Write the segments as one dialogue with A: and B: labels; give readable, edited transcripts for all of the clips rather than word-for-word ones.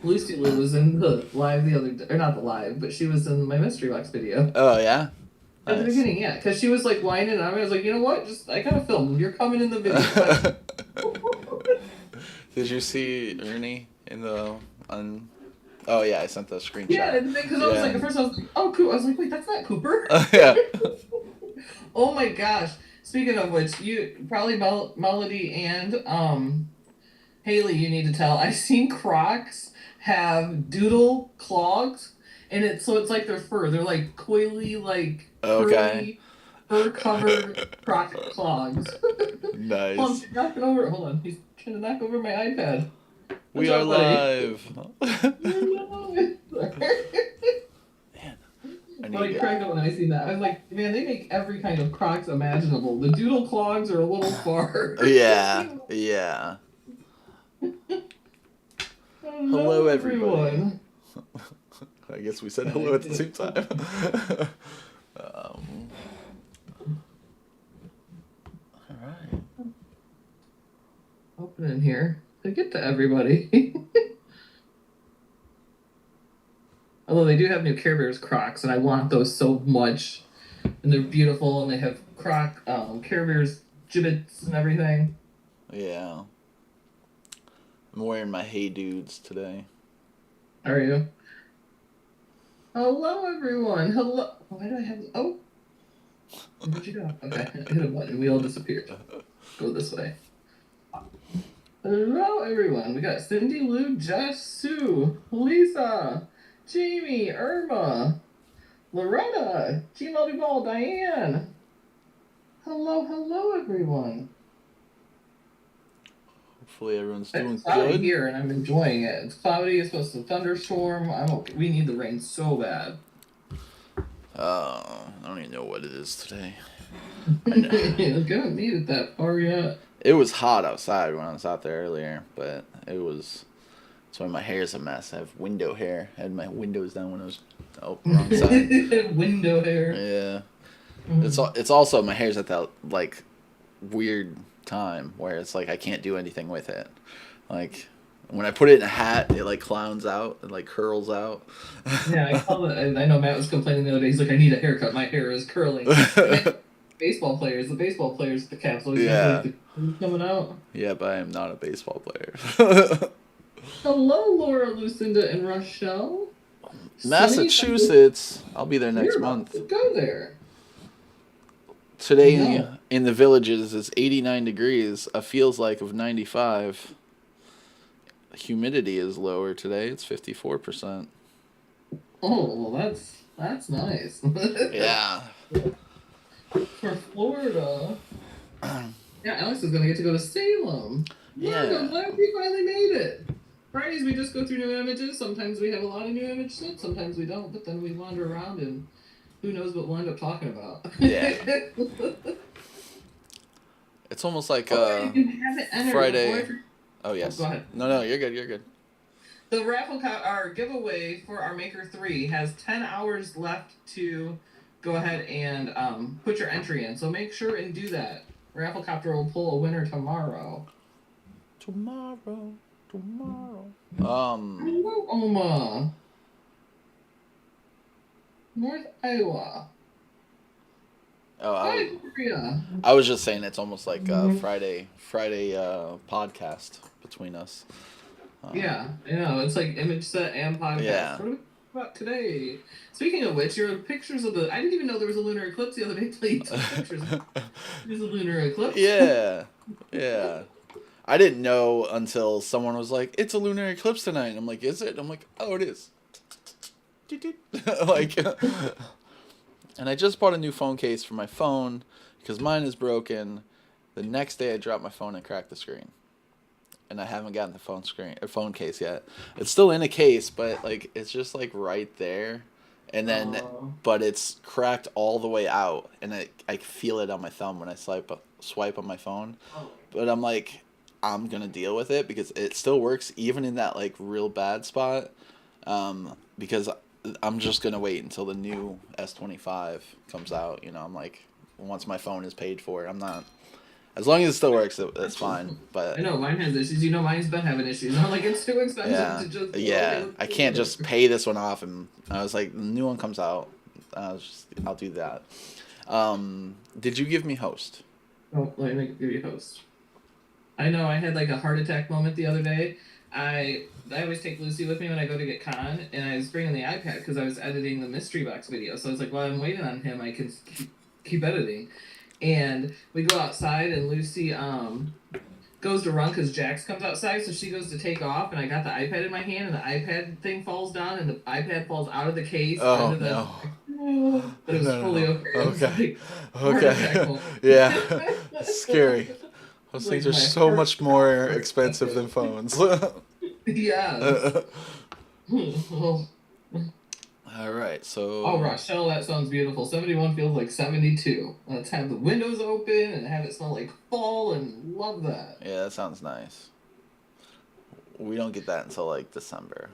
A: Lucy Lou was in the live the other day, or not the live, but she was in my mystery box video.
B: Oh, yeah?
A: At the
B: Nice.
A: beginning, yeah, because she was like whining, and I was like, you know what? Just I gotta film. You're coming in the video. Bye.
B: Did you see Ernie in the on? Oh yeah, I sent the
A: Yeah,
B: screenshot.
A: because I was like,
B: Yeah.
A: at first I was like, oh, cool. I was like, wait, that's not Cooper.
B: Yeah.
A: Oh my gosh. Speaking of which, you probably Melody and Haley, you need to tell. I've seen Crocs have doodle clogs, and it's like their fur. They're like coily, like
B: Okay.
A: curly, fur covered Croc clogs. Hold on,
B: Nice.
A: he's knocking over. Hold on, he's trying to knock over my iPad. Watch
B: We are
A: out, buddy.
B: live.
A: Man,
B: I need
A: but
B: to
A: I
B: get.
A: cracked up when I seen that. I was like, man, they make every kind of Crocs imaginable. The doodle clogs are a little far.
B: Yeah. Yeah. Hello, everybody. I guess we said hello at the same time. um, all right.
A: Open in here to get to everybody. Although they do have new Care Bears Crocs, and I want those so much. And they're beautiful, and they have Care Bears gibbets and everything.
B: Yeah. I'm wearing my Hey Dudes today.
A: Are you? Hello, everyone. Hello. Why do I have? Oh, where'd you go? Okay, I hit a button. We all disappeared. Go this way. Hello, everyone. We got Cindy, Lou, Jess, Sue, Lisa, Jamie, Irma, Loretta, Gmail Duval, Diane. Hello, everyone.
B: Hopefully everyone's doing
A: It's cloudy
B: good.
A: here, and I'm enjoying it. It's cloudy. It's supposed to thunderstorm. I'm okay. We need the rain so bad.
B: I don't even know what it is today.
A: It's gonna need it that far yet.
B: It was hot outside when I was out there earlier, but it was. That's why my hair's a mess. I have window hair. I had my windows down when I was wrong side.
A: Window hair.
B: Yeah. It's also my hair's at that like weird time where it's like I can't do anything with it. Like when I put it in a hat, it like clowns out, it like curls out.
A: Yeah, I call it. I know Matt was complaining the other day. He's like, I need a haircut. My hair is curling. Baseball players, the caps always have like the coming out.
B: Yeah, but I am not a baseball player.
A: Hello, Laura, Lucinda, and Rochelle.
B: Massachusetts. I'll be there next month.
A: Go there.
B: Today in the villages is 89 degrees, a feels like of 95. Humidity is lower today. It's 54%.
A: Oh, well, that's nice.
B: Yeah.
A: For Florida. Yeah, Alex is gonna get to go to Salem.
B: Yeah.
A: Look, I'm glad we finally made it. Fridays we just go through new images. Sometimes we have a lot of new images, sometimes we don't, but then we wander around and who knows what we'll end up talking about.
B: Yeah. It's almost like Friday. Oh yes.
A: Go ahead.
B: No, you're good.
A: The our giveaway for our Maker 3 has 10 hours left to go ahead and put your entry in. So make sure and do that. Rafflecopter will pull a winner tomorrow.
B: Tomorrow.
A: Hello, Oma. North Iowa.
B: Oh,
A: Hi, Korea.
B: I was just saying it's almost like a Friday podcast between us.
A: Yeah, I know. It's like image set and podcast.
B: Yeah.
A: What are we talking about today? Speaking of which, your pictures of I didn't even know there was a lunar eclipse the other day. Played pictures. There's a lunar eclipse.
B: Yeah. I didn't know until someone was like, "It's a lunar eclipse tonight." And I'm like, "Is it?" I'm like, "Oh, it is." Like, and I just bought a new phone case for my phone because mine is broken. The next day, I dropped my phone and cracked the screen, and I haven't gotten the phone case yet. It's still in a case, but like it's just like right there, and then but it's cracked all the way out, and I feel it on my thumb when I swipe on my phone. But I'm like, I'm gonna deal with it because it still works even in that like real bad spot, because I'm just gonna wait until the new S25 comes out. You know, I'm like, once my phone is paid for, I'm not As long as it still works, it's fine.
A: I
B: But
A: know mine has issues. You know, mine's been having issues. I'm like, it's too expensive
B: yeah,
A: to just okay.
B: yeah,
A: Let's
B: I
A: do
B: can't just
A: it.
B: pay this one off, and I was like, the new one comes out. I'll do that. Did you give me host?
A: Oh, let me give you a host. I know I had like a heart attack moment the other day. I always take Lucy with me when I go to get con, and I was bringing the iPad because I was editing the mystery box video. So I was like, while I'm waiting on him, I can keep editing. And we go outside, and Lucy goes to run because Jax comes outside, so she goes to take off, and I got the iPad in my hand, and the iPad thing falls down, and the iPad falls out of the case
B: Oh
A: onto the.
B: no.
A: But it was
B: No, no,
A: fully
B: no.
A: okay. I was
B: Okay.
A: like, heart attack
B: Okay.
A: moment.
B: Yeah. Scary. Those things
A: Like
B: are
A: my
B: so
A: heart
B: much
A: stopped
B: more
A: for a
B: expensive than
A: second.
B: phones.
A: Yes.
B: All right.
A: Oh,
B: So,
A: Rochelle, that sounds beautiful. 71 feels like 72. Let's have the windows open and have it smell like fall and love that.
B: yeah, that sounds nice. We don't get that until like December.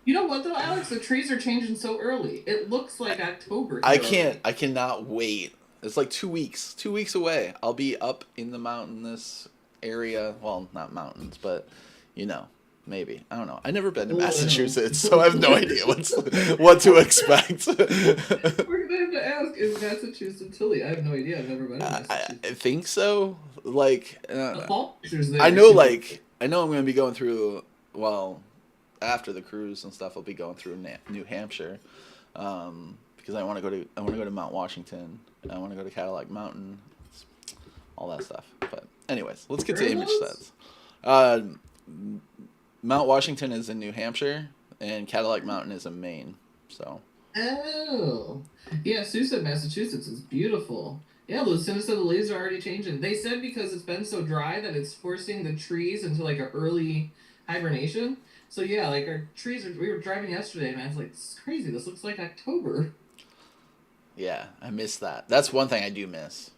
A: You know what though, Alex? The trees are changing so early. It looks like October
B: I
A: here
B: can't.
A: already.
B: I cannot wait. It's like 2 weeks. 2 weeks away. I'll be up in the mountainous area. Well, not mountains, but you know, maybe. I don't know. I've never been to
A: Little.
B: Massachusetts, so I have no idea what to expect.
A: We're gonna have to ask, is Massachusetts chilly? I have no idea. I've never been to
B: I
A: Massachusetts.
B: think so. Like,
A: The fall pictures there
B: I
A: are
B: know.
A: super.
B: Like, I know I'm gonna be going through. Well, after the cruise and stuff, I'll be going through New Hampshire, because I want to go to Mount Washington. I want to go to Cadillac Mountain, all that stuff. But anyways, let's get
A: Where
B: to
A: are
B: image
A: those?
B: sets. Mount Washington is in New Hampshire, and Cadillac Mountain is in Maine. So
A: Oh, yeah. Sue said Massachusetts is beautiful. Yeah, Lucinda said the leaves are already changing. They said because it's been so dry that it's forcing the trees into like an early hibernation. So yeah, like our trees are. We were driving yesterday, and I was like, "This is crazy. This looks like October."
B: yeah, I miss that. That's one thing I do miss.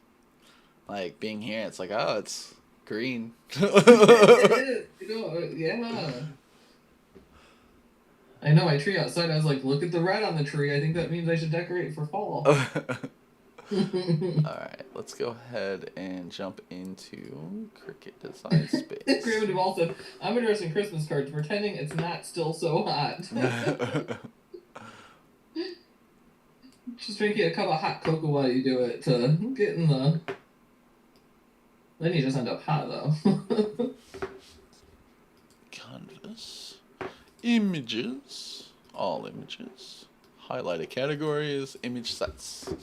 B: Like being here, it's like, oh, it's green.
A: It is. You know, yeah. I know my tree outside. I was like, "Look at the red on the tree. I think that means I should decorate for fall."
B: All right, let's go ahead and jump into Cricut Design Space.
A: Graham Duvall said, "I'm addressing Christmas cards, pretending it's not still so hot." Just drinking a cup of hot cocoa while you do it to get in the. Then you just end up hot though.
B: Canvas. Images. All images. Highlighted categories. Image sets.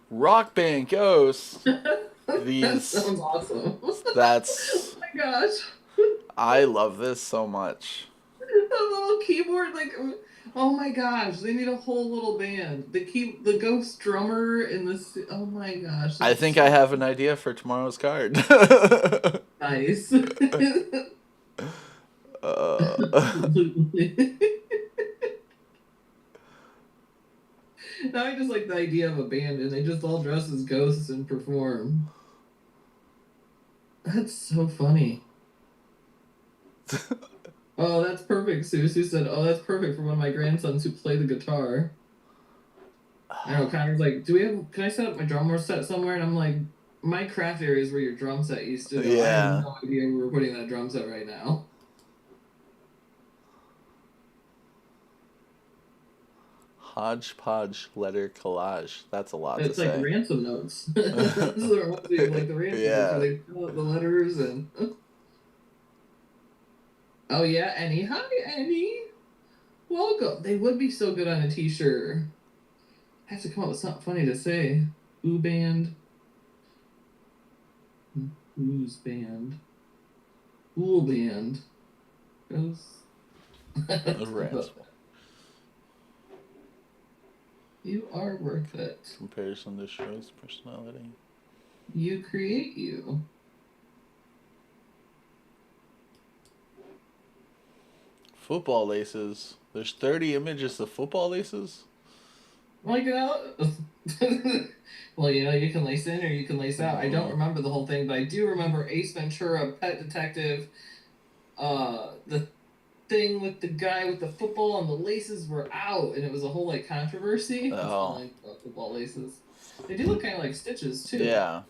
B: Rock Band Ghosts.
A: That
B: These.
A: sounds awesome. Oh
B: That's.
A: my gosh.
B: I love this so much.
A: A little keyboard, like, oh my gosh, they need a whole little band. The ghost drummer in the. Oh my gosh,
B: I
A: that's
B: think I
A: so
B: have an idea for tomorrow's card.
A: nice.
B: uh,
A: Now I just like the idea of a band and they just all dress as ghosts and perform. That's so funny. Oh, that's perfect. Sue said, "Oh, that's perfect for one of my grandsons who play the guitar." I know Connor's like, "Do we have? Can I set up my drummer set somewhere?" And I'm like, "My craft area is where your drum set used to go. I have
B: yeah.
A: no idea where we're putting that drum set right now."
B: Hodgepodge letter collage. That's a lot to
A: It's like
B: say.
A: ransom notes. This is what reminds me of like the ransom notes where
B: Yeah.
A: they fill out the letters and. Oh yeah, Annie. Hi, Annie. Welcome. They would be so good on a T-shirt. I have to come up with something funny to say. Ooh band. Who's band? Ooh band. Goes.
B: Rats.
A: You are worth it.
B: Comparison to show's personality.
A: You create you.
B: Football laces. There's 30 images of football laces?
A: Like well, you know, you can lace in or you can lace out. I don't remember the whole thing, but I do remember Ace Ventura, Pet Detective, the thing with the guy with the football and the laces were out and it was a whole like controversy. That's all
B: Oh.
A: I know about football laces. They do look kind of like stitches too.
B: Yeah.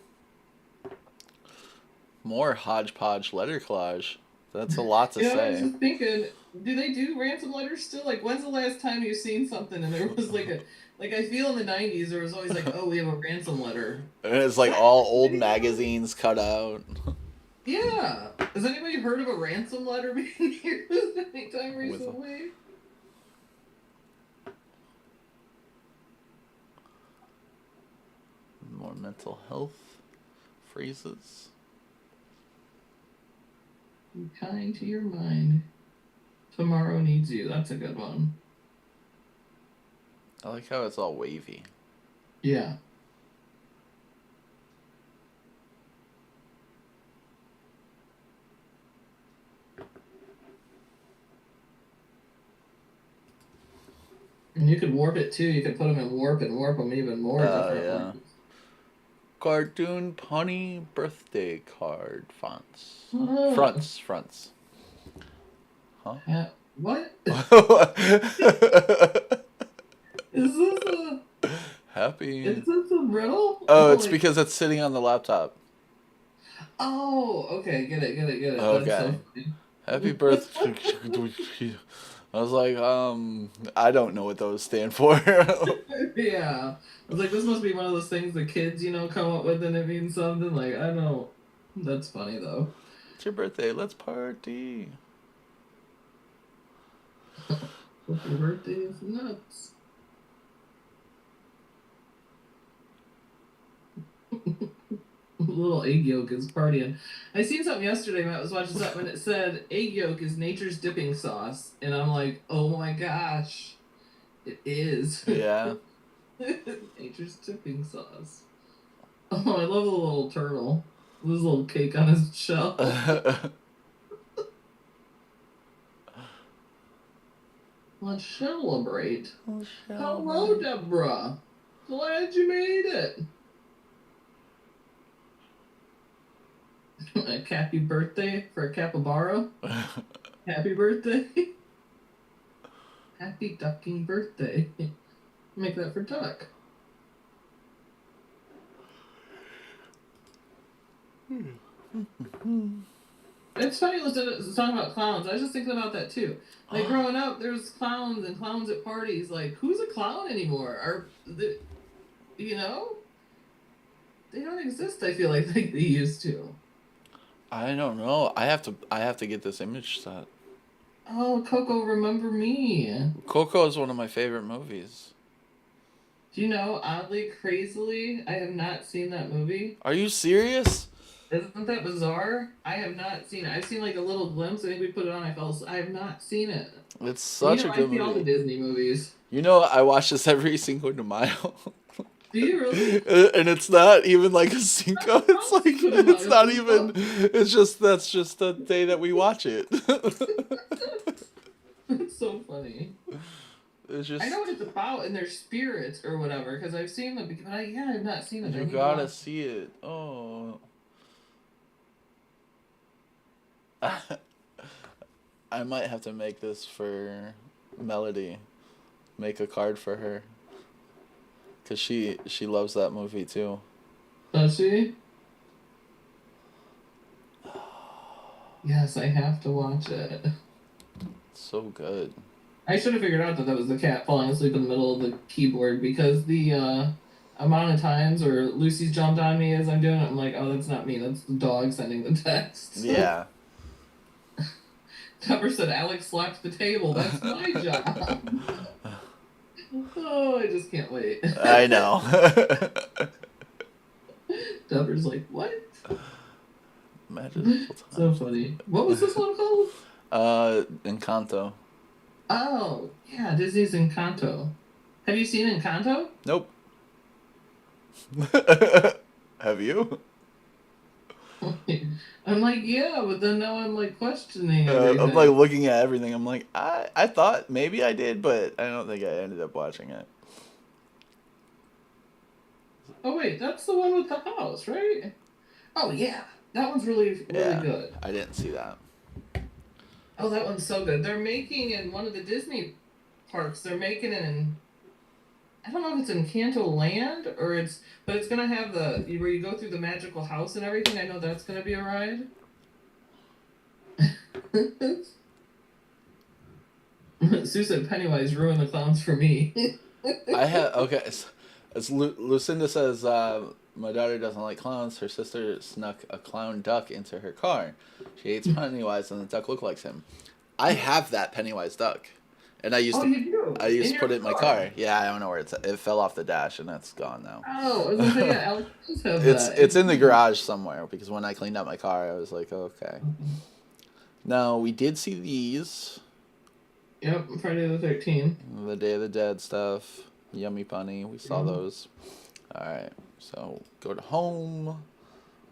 B: More hodgepodge letter collage. That's a lot to
A: You know, I was
B: say.
A: just thinking, do they do ransom letters still? Like, when's the last time you've seen something and there was like a, like I feel in the '90s there was always like, oh, we have a ransom letter.
B: And it's like
A: What?
B: all old
A: Anybody?
B: magazines cut out.
A: Yeah. Has anybody heard of a ransom letter being used anytime
B: With
A: recently?
B: more mental health phrases.
A: Be kind to your mind. Tomorrow needs you. That's a good one.
B: I like how it's all wavy.
A: Yeah. And you could warp it too. You could put them in warp and warp them even more
B: Oh,
A: different
B: yeah.
A: ways.
B: Cartoon punny birthday card fonts.
A: Ah,
B: Fronts. Huh?
A: what? Is this a
B: Happy.
A: is this a riddle?
B: Oh, it's
A: Like,
B: because it's sitting on the laptop.
A: oh, okay, get it. That's so
B: Okay.
A: funny.
B: Happy birthday. I was like, I don't know what those stand for.
A: Yeah. I was like, this must be one of those things the kids, come up with and it means something. Like, I don't. That's funny though.
B: It's your birthday. Let's party.
A: Hope your birthday is nuts. Little egg yolk is partying. I seen something yesterday when I was watching something and it said egg yolk is nature's dipping sauce. And I'm like, oh my gosh, it is.
B: Yeah.
A: Nature's dipping sauce. Oh, I love the little turtle. This little cake on his shell. Let's celebrate. Hello, Deborah. Glad you made it. A happy birthday for a capybara. Happy birthday. Happy ducking birthday. Make that for Duck. It's funny listening to talking about clowns. I was just thinking about that too. Like growing up, there's clowns and clowns at parties. Like, who's a clown anymore? You know, they don't exist. I feel like they used to.
B: I don't know. I have to get this image set.
A: Oh, Coco, remember me?
B: Coco is one of my favorite movies.
A: Do you know, oddly, crazily, I have not seen that movie.
B: Are you serious?
A: Isn't that bizarre? I have not seen it. I've seen like a little glimpse. I think we put it on. I have not seen it.
B: It's
A: And
B: such a
A: I
B: good
A: see all the
B: movie.
A: Disney movies.
B: I watch this every Cinco de Mayo.
A: Do you really?
B: And it's not even like a Cinco. It's like
A: Cinco de
B: it's
A: Mayo,
B: not
A: Cinco.
B: even. It's just that's just the day that we watch it.
A: It's so funny.
B: It's
A: I know
B: just
A: what it's about and their spirits or whatever because I've seen them. But I've not seen it. I
B: you
A: need to
B: gotta
A: watch.
B: see it. Oh, I might have to make this for Melody. Make a card for her because she loves that movie too.
A: Does she? Yes, I have to watch it.
B: It's so good.
A: I should have figured out that was the cat falling asleep in the middle of the keyboard because the amount of times where Lucy's jumped on me as I'm doing it, I'm like, oh, that's not me. That's the dog sending the text.
B: Yeah.
A: Tupper said, Alex slapped the table. That's my job. Oh, I just can't wait.
B: I know.
A: Tupper's like, what?
B: Magical
A: So
B: times.
A: funny. What was this one called?
B: Encanto.
A: Oh, yeah, Disney's Encanto. Have you seen Encanto?
B: Nope. Have you?
A: I'm like, yeah, but then now I'm like questioning
B: I'm like
A: everything.
B: looking at everything. I'm like, I thought maybe I did, but I don't think I ended up watching it.
A: Oh wait, that's the one with the house, right? Oh yeah, that one's really
B: Yeah,
A: good.
B: I didn't see that.
A: Oh, that one's so good. They're making in one of the Disney parks. They're making it in I don't know if it's in Kanto Land or but it's gonna have where you go through the magical house and everything. I know that's gonna be a ride. Sue said Pennywise ruined the clowns for me.
B: I have okay. Lucinda says my daughter doesn't like clowns. Her sister snuck a clown duck into her car. She hates Pennywise, and the duck looked like him. I have that Pennywise duck, and
A: Oh, you do?
B: I used
A: In
B: to
A: your
B: put it in my
A: car?
B: car. Yeah, I don't know where it's at. It fell off the dash, and that's gone now.
A: Oh, I was gonna say, yeah, Alex does have
B: It's
A: that.
B: it's in the garage somewhere because when I cleaned out my car, I was like, okay. Now we did see these,
A: Yep, Friday the 13th.
B: the Day of the Dead stuff, Yummy Bunny. We saw those. All right, so go to home.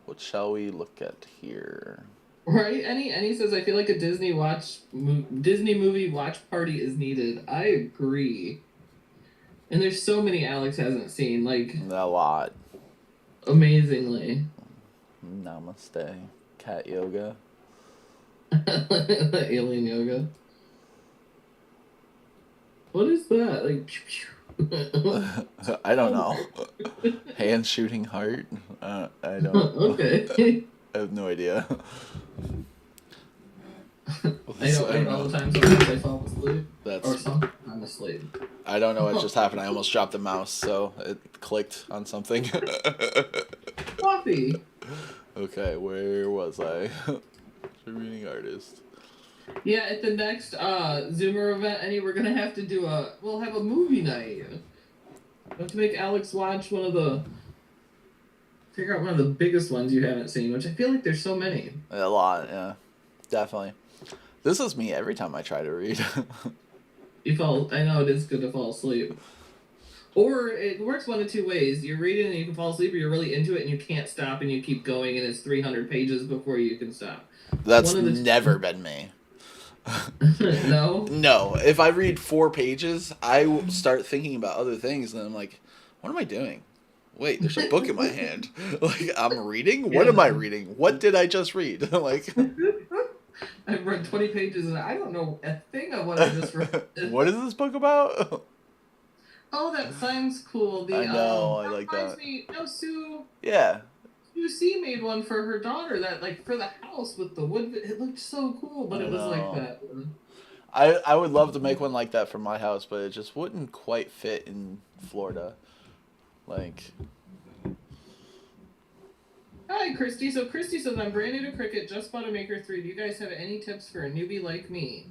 B: What shall we look at here?
A: Right? Annie says I feel like a Disney movie watch party is needed. I agree. And there's so many Alex hasn't seen, like
B: A lot.
A: amazingly.
B: Namaste. Cat yoga.
A: Alien yoga. What is that? Like pew, pew.
B: I don't know. Hand shooting heart. I don't.
A: Okay.
B: I have no idea.
A: I know all the time sometimes I fall asleep.
B: That's.
A: Or something. I'm asleep.
B: I don't know what just happened. I almost dropped the mouse, so it clicked on something.
A: Coffee.
B: Okay, where was I? Reading artist.
A: Yeah, at the next Zoomer event, Annie, we're gonna have to we'll have a movie night. We have to make Alex watch figure out one of the biggest ones you haven't seen, which I feel like there's so many.
B: A lot, yeah. Definitely. This is me every time I try to read.
A: I know it is good to fall asleep. Or it works one of two ways. You're reading and you can fall asleep, or you're really into it and you can't stop and you keep going and it's 300 pages before you can stop.
B: That's never been me.
A: No?
B: No. If I read 4 pages, I will start thinking about other things, and I'm like, what am I doing? Wait, there's a book in my hand. Like, I'm reading? What am I reading? What did I just read? Like,
A: I've read 20 pages and I don't know a thing of what I just read.
B: what is this book about?
A: Oh, that sounds cool.
B: I know, I like
A: reminds
B: that.
A: me, Sue
B: Yeah.
A: C made one for her daughter that like for the house with the wood. It looked so cool, but
B: I
A: it was like
B: know.
A: that.
B: I would love to make one like that for my house, but it just wouldn't quite fit in Florida. Like,
A: Hi, Christy. So Christy says I'm brand new to Cricut. Just bought a Maker 3. Do you guys have any tips for a newbie like me?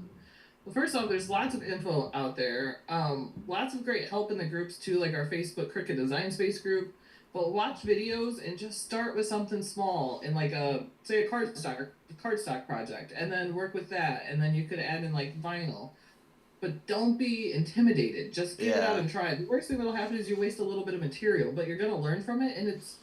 A: Well, first off, there's lots of info out there. Lots of great help in the groups too, like our Facebook Cricut Design Space group. But watch videos and just start with something small in like say a cardstock project, and then work with that, and then you could add in like vinyl. But don't be intimidated. Just get it out and try it. The worst thing that'll happen is you waste a little bit of material, but you're gonna learn from it, and it's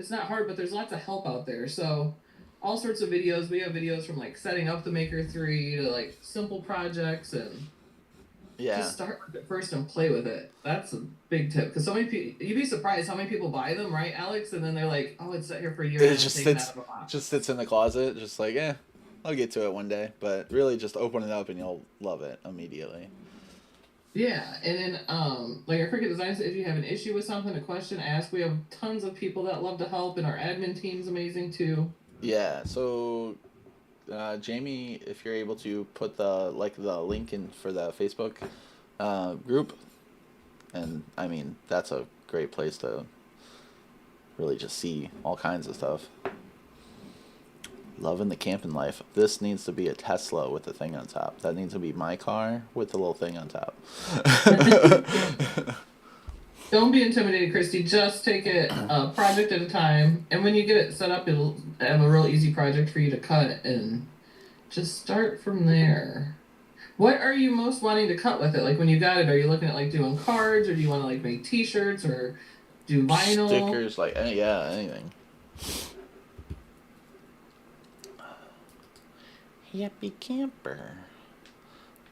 A: not hard. But there's lots of help out there. So all sorts of videos. We have videos from like setting up the Maker 3 to like simple projects, and just start with it first and play with it. That's a big tip, because so many people, you'd be surprised how many people buy them, right, Alex? And then they're like, "Oh, it's set here for a year."
B: it just sits in the closet, just like, I'll get to it one day. But really, just open it up and you'll love it immediately.
A: Yeah, and then like our Cricut Design, if you have an issue with something, a question, ask. We have tons of people that love to help, and our admin team's amazing too.
B: Yeah. So, Jamie, if you're able to put the link in for the Facebook group, and I mean that's a great place to really just see all kinds of stuff. Loving the camping life. This needs to be a Tesla with the thing on top. That needs to be my car with the little thing on top.
A: Don't be intimidated, Christy. Just take it a project at a time, and when you get it set up, it'll have a real easy project for you to cut, and just start from there. What are you most wanting to cut with it? Like when you got it, are you looking at like doing cards, or do you want to like make T-shirts or do vinyl?
B: Stickers, anything. Happy camper.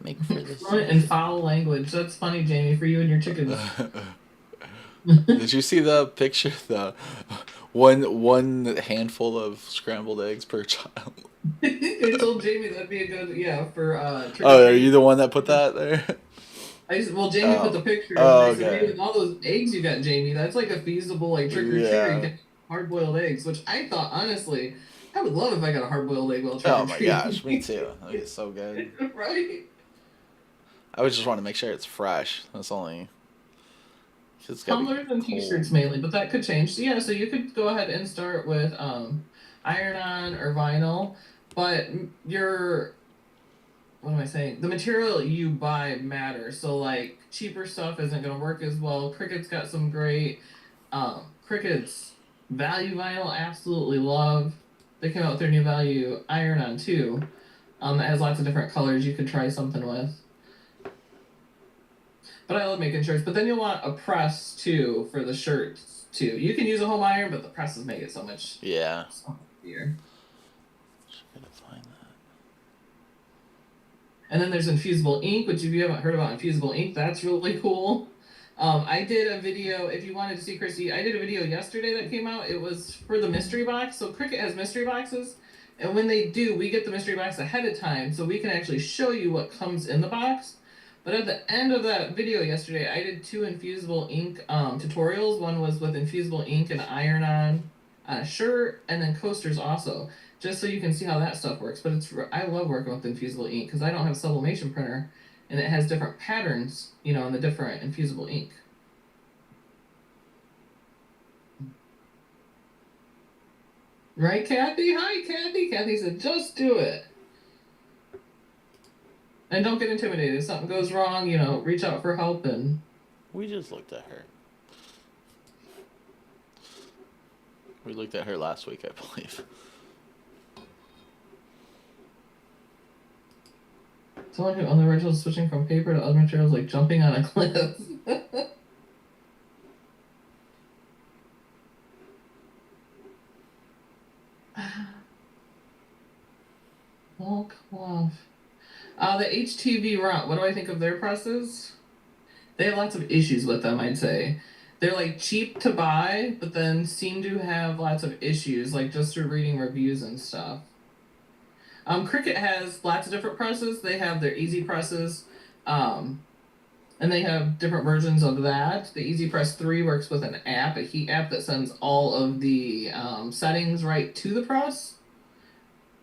B: Make for this.
A: Fluent and foul language. That's funny, Jamie, for you and your chickens.
B: Did you see the picture? The one handful of scrambled eggs per child.
A: I told Jamie that'd be a good for.
B: Oh, are you the one that put that there?
A: Well, Jamie put
B: Oh.
A: the picture up, and
B: Oh,
A: I said, hey,
B: okay.
A: with all those eggs you got, Jamie, that's like a feasible like trick or treater. You
B: Yeah.
A: can hard boiled eggs, which I thought honestly, I would love if I got a hard boiled egg while trick
B: Oh
A: or
B: my gosh, me
A: treating.
B: too. That'd be so good.
A: Right?
B: I would just want to make sure it's fresh. That's only. 'Cause it's gotta be
A: Tumblers and
B: cold.
A: t-shirts mainly, but that could change. So yeah, so you could go ahead and start with iron-on or vinyl, but your what am I saying? The material you buy matters. So like cheaper stuff isn't going to work as well. Cricut's got some great Cricut's value vinyl. Absolutely love. They came out with their new value iron-on too. That has lots of different colors you could try something with. But I love making shirts. But then you'll want a press too for the shirts too. You can use a home iron, but the presses make it
B: Yeah.
A: so much easier.
B: Just gotta find that.
A: And then there's infusible ink, which if you haven't heard about infusible ink, that's really cool. I did a video, if you wanted to see Christy, I did a video yesterday that came out. It was for the mystery box. So Cricut has mystery boxes. And when they do, we get the mystery box ahead of time so we can actually show you what comes in the box. But at the end of that video yesterday, I did 2 infusible ink tutorials. One was with infusible ink and iron on a shirt, and then coasters also, just so you can see how that stuff works. But I love working with infusible ink because I don't have a sublimation printer, and it has different patterns, in the different infusible ink. Right, Kathy? Hi, Kathy. Kathy said, just do it. And don't get intimidated. If something goes wrong, reach out for help. And
B: We just looked at her. We looked at her last week, I believe.
A: someone who on the original is switching from paper to other materials like jumping on a cliff. Wall cloth. The HTV Runt. What do I think of their presses? They have lots of issues with them, I'd say. They're like cheap to buy, but then seem to have lots of issues, like just through reading reviews and stuff. Cricut has lots of different presses. They have their easy presses, and they have different versions of that. The Easy Press 3 works with an app, a heat app that sends all of the settings right to the press.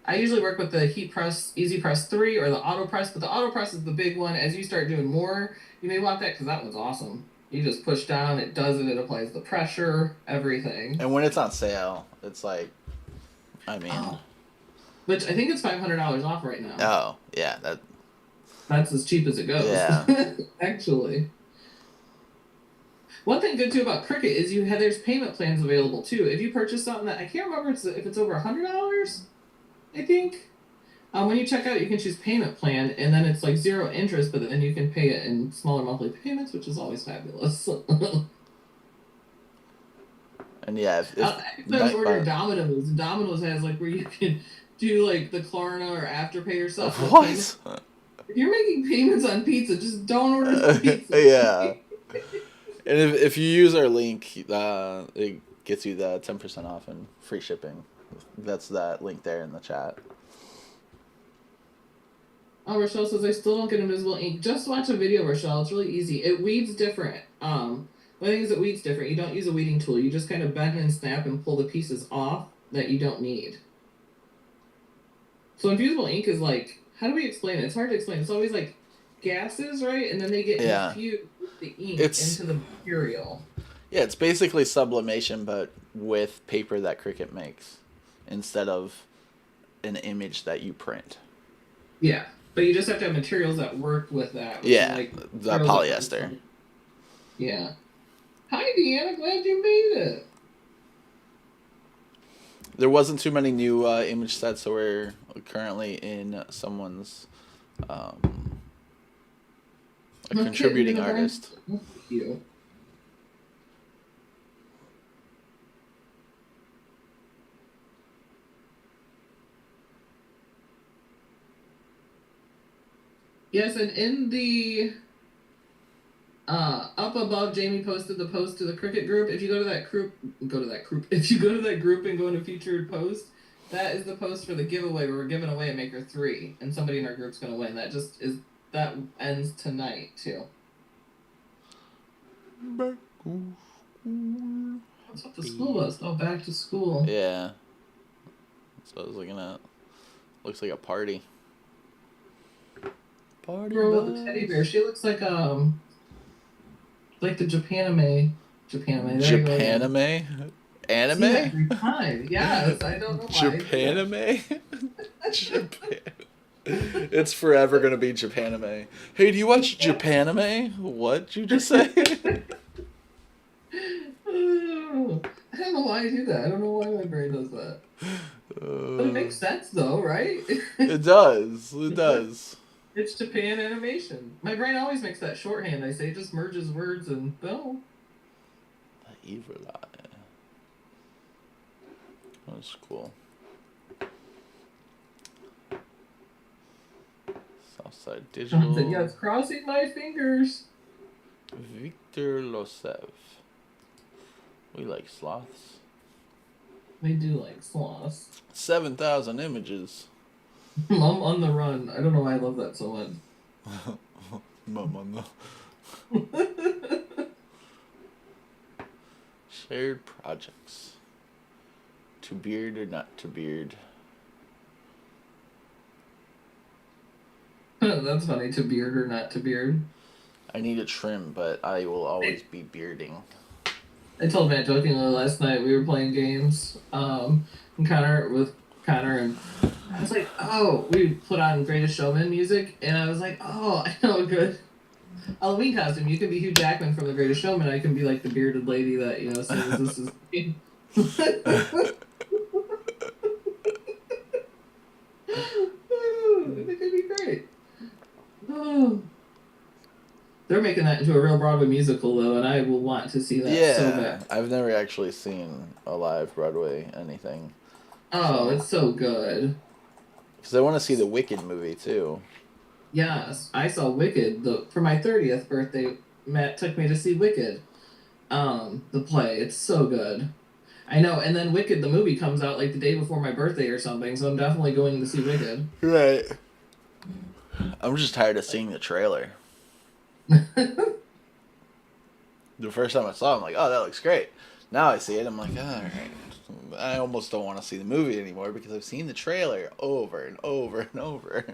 A: I usually work with the Heat Press, Easy Press 3 or the Auto Press, but the Auto Press is the big one. As you start doing more, you may want that because that one's awesome. You just push down, it does it, it applies the pressure, everything.
B: And when it's on sale, it's like, I mean,
A: Oh, which I think it's $500 off right now.
B: oh yeah,
A: That's as cheap as it goes.
B: Yeah.
A: Actually. One thing good too about Cricut is there's payment plans available too. If you purchase something that I can't remember if it's over $100, I think. When you check out, you can choose payment plan, and then it's like 0 interest, but then you can pay it in smaller monthly payments, which is always fabulous.
B: and yeah,
A: I've ordered Domino's. Domino's has like where you can do like the Klarna or Afterpay or stuff.
B: what?
A: If you're making payments on pizza, just don't order some pizza.
B: Yeah. And if you use our link, it gets you the 10% off and free shipping. That's that link there in the chat.
A: Oh, Rochelle says I still don't get invisible ink. Just watch a video, Rochelle. It's really easy. It weeds different. One thing is it weeds different. You don't use a weeding tool. You just kind of bend and snap and pull the pieces off that you don't need. So invisible ink is like, how do we explain it? It's hard to explain. It's always like gases, right? And then they get infused with the ink into the material.
B: Yeah, it's basically sublimation, but with paper that Cricut makes instead of an image that you print.
A: Yeah, but you just have to have materials that work with that.
B: Yeah,
A: like
B: the polyester.
A: Yeah. Hi, Deanna. Glad you made it.
B: There wasn't too many new image sets, so we're currently in someone's a contributing artist.
A: Thank you. Yes, and in the up above, Jamie posted the post to the Cricut group. If you go to that group, If you go to that group and go into featured post, that is the post for the giveaway where we're giving away a Maker 3, and somebody in our group's gonna win. That ends tonight too.
B: Back to school.
A: What's with the school bus? Oh, back to school.
B: Yeah. That's what I was looking at. Looks like a party. Party
A: Girl
B: bus.
A: with the teddy bear. She looks like the Japanime. Japanime. There you go again.
B: Japanime? Anime?
A: See, every time. Yes, I don't know why.
B: Japanime? Japan. It's forever gonna be Japanime. Hey, do you watch Japanime? What'd you just say?
A: I don't know why I do that. I don't know why my brain does that. But it makes sense though, right?
B: It does. It does.
A: It's Japan animation. My brain always makes that shorthand. I say it just merges words and no.
B: The evil eye. That's cool. Southside Digital.
A: Said, yes, crossing my fingers.
B: Victor Losev. We like sloths.
A: We do like sloths.
B: 7,000 images.
A: Mom on the Run. I don't know why I love that so much.
B: Mom on the... Shared projects. To beard or not to beard?
A: That's funny. To beard or not to beard.
B: I need a trim, but I will always be bearding.
A: I told Matt jokingly last night we were playing games. And Connor and I was like, oh, we put on Greatest Showman music, and I was like, oh, I know a good Halloween costume. You can be Hugh Jackman from The Greatest Showman. I can be like the bearded lady that sings "This Is." I think it'd be great. Oh. They're making that into a real Broadway musical, though, and I will want to see that so bad.
B: I've never actually seen a live Broadway anything.
A: Oh, it's so good.
B: Because I want to see the Wicked movie, too.
A: Yes, I saw Wicked. For my 30th birthday, Matt took me to see Wicked. The play. It's so good. I know, and then Wicked, the movie, comes out like the day before my birthday or something, so I'm definitely going to see Wicked.
B: Right. I'm just tired of seeing the trailer. The first time I saw it, I'm like, oh, that looks great. Now I see it, I'm like, all right. I almost don't want to see the movie anymore because I've seen the trailer over and over and over.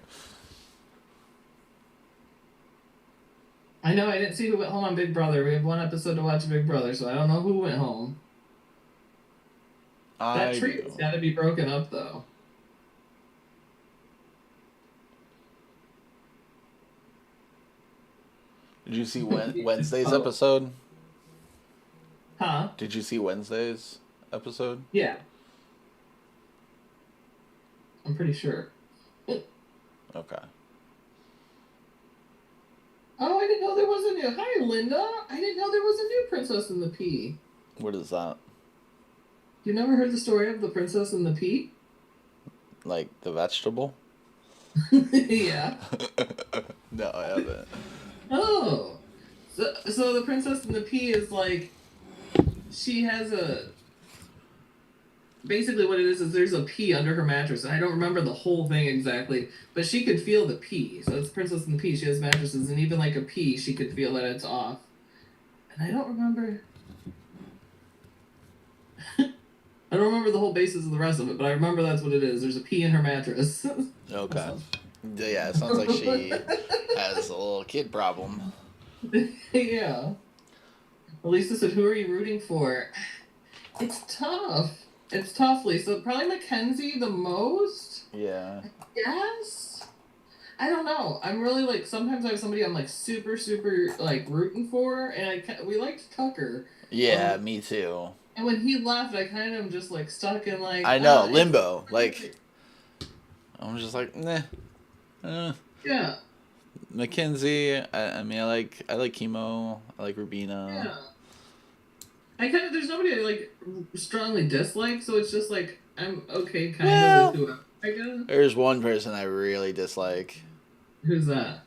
A: I know, I didn't see who went home on Big Brother. We have one episode to watch Big Brother, so I don't know who went home. That tree's got to be broken up, though.
B: Did you see Wednesday's episode?
A: Huh?
B: Did you see Wednesday's episode?
A: Yeah. I'm pretty sure.
B: Okay.
A: Oh, I didn't know there was a new... Hi, Linda. I didn't know there was a new Princess and the Pea.
B: What is that?
A: You never heard the story of the Princess and the Pea?
B: Like the vegetable?
A: Yeah.
B: No, I haven't.
A: Oh. So the Princess and the Pea is like... She has a... Basically what it is there's a pea under her mattress. And I don't remember the whole thing exactly. But she could feel the pea. So it's Princess and the Pea. She has mattresses. And even like a pea, she could feel that it's off. And I don't remember... I don't remember the whole basis of the rest of it, but I remember that's what it is. There's a pea in her mattress.
B: Okay. Yeah, it sounds like she has a little kid problem.
A: Yeah. Lisa said, who are you rooting for? It's tough. It's tough, Lisa. Probably Mackenzie the most?
B: Yeah.
A: Yes? I don't know. I'm really, like, sometimes I have somebody I'm, like, super, like, rooting for, and we liked Tucker.
B: Yeah, me too.
A: And when he left, I kind of am just, like, stuck in, like...
B: I know, limbo. Like, I'm just like, nah.
A: Yeah.
B: Mackenzie, I mean, I like Chemo. I like Rubina.
A: Yeah. There's nobody I, like, strongly dislike, so it's just, like, I'm okay of with whoever, I guess.
B: There's one person I really dislike.
A: Who's that?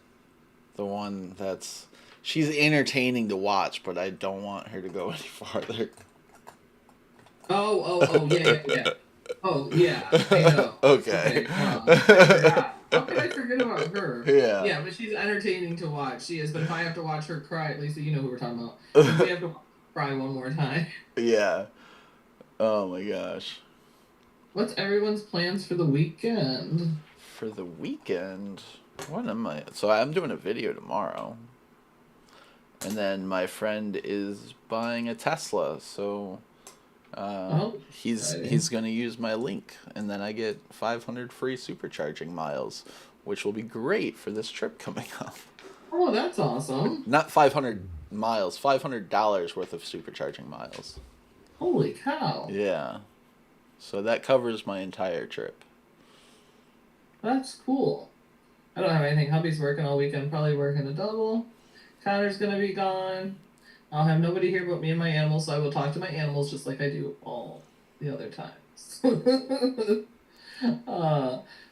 B: The one that's... She's entertaining to watch, but I don't want her to go any farther.
A: Oh, yeah. Oh, yeah, I know.
B: Okay.
A: I forgot. How could I forget about her?
B: Yeah.
A: Yeah, but she's entertaining to watch. She is. But if I have to watch her cry, Lisa, you know who we're talking about. If we have to cry one more time.
B: Yeah. Oh my gosh.
A: What's everyone's plans for the weekend?
B: For the weekend, what am I? So I'm doing a video tomorrow. And then my friend is buying a Tesla, so
A: Oh,
B: he's gonna use my link, and then I get 500 free supercharging miles, which will be great for this trip coming up.
A: oh, that's awesome.
B: Not 500 miles, $500 worth of supercharging miles.
A: Holy cow.
B: Yeah, so that covers my entire trip.
A: That's cool. I don't have anything. Hubby's working all weekend, probably working a double. Connor's gonna be gone. I'll have nobody here but me and my animals, so I will talk to my animals just like I do all the other times.